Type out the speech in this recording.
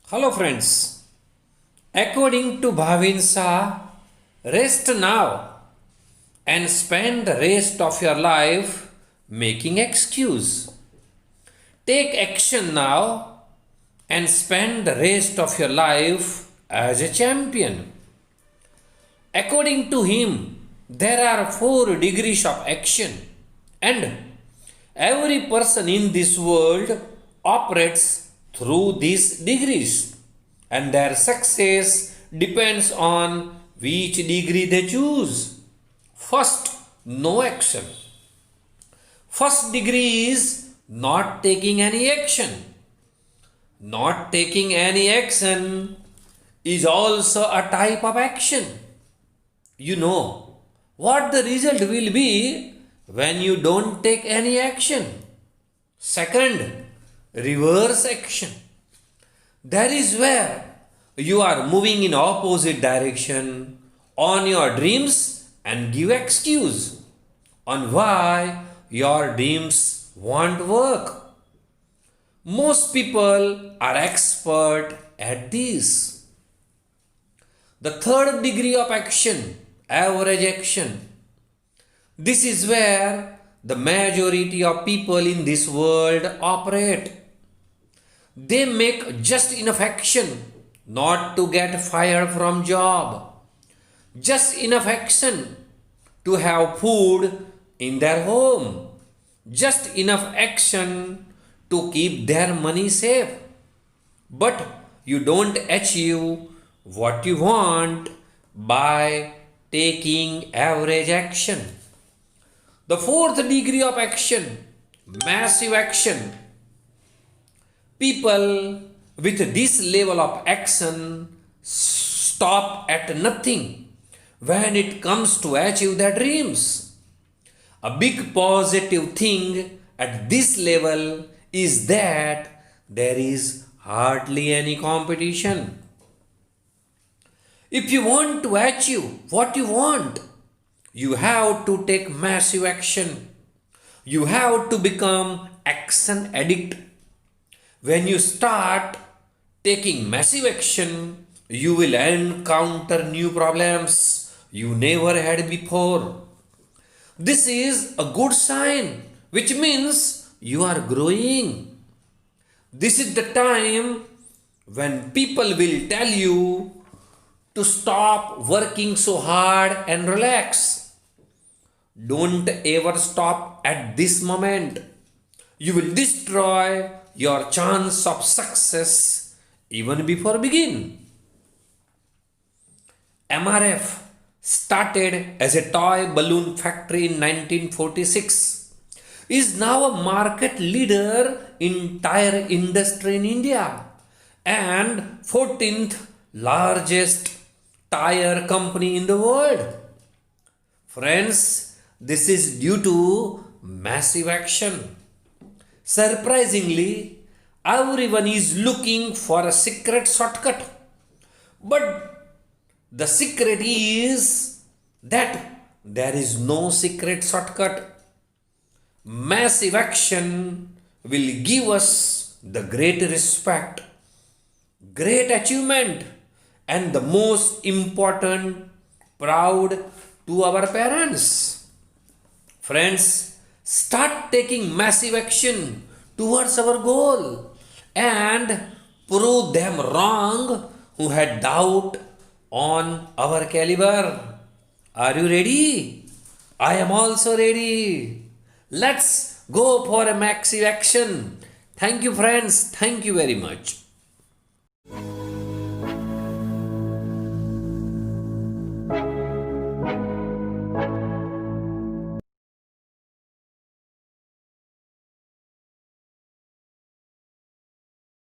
Hello friends. According to Bhavin Shah, rest now and spend the rest of your life making excuse. Take action now and spend the rest of your life as a champion. According to him, there are 4 degrees of action, and every person in this world operates through these degrees, and their success depends on which degree they choose. First, no action. First degree is not taking any action. Not taking any action is also a type of action. You know what the result will be when you don't take any action. Second, reverse action. That is where you are moving in opposite direction on your dreams and give excuse on why your dreams won't work. Most people are expert at this. The third degree of action, average action. This is where the majority of people in this world operate. They make just enough action not to get fired from job. Just enough action to have food in their home. Just enough action to keep their money safe. But you don't achieve what you want by taking average action. The fourth degree of action, massive action. People with this level of action stop at nothing when it comes to achieve their dreams. A big positive thing at this level is that there is hardly any competition. If you want to achieve what you want, you have to take massive action. You have to become action addict. When you start taking massive action, you will encounter new problems you never had before. This is a good sign, which means you are growing. This is the time when people will tell you to stop working so hard and relax. Don't ever stop at this moment. You will destroy your chance of success even before begin. MRF started as a toy balloon factory in 1946, is now a market leader in tire industry in India and 14th largest tire company in the world. Friends, this is due to massive action. Surprisingly, everyone is looking for a secret shortcut. But the secret is that there is no secret shortcut. Massive action will give us the great respect, great achievement, and the most important, proud to our parents. Friends, start taking massive action towards our goal and prove them wrong who had doubt on our caliber. Are you ready? I am also ready. Let's go for a massive action. Thank you, friends. Thank you very much.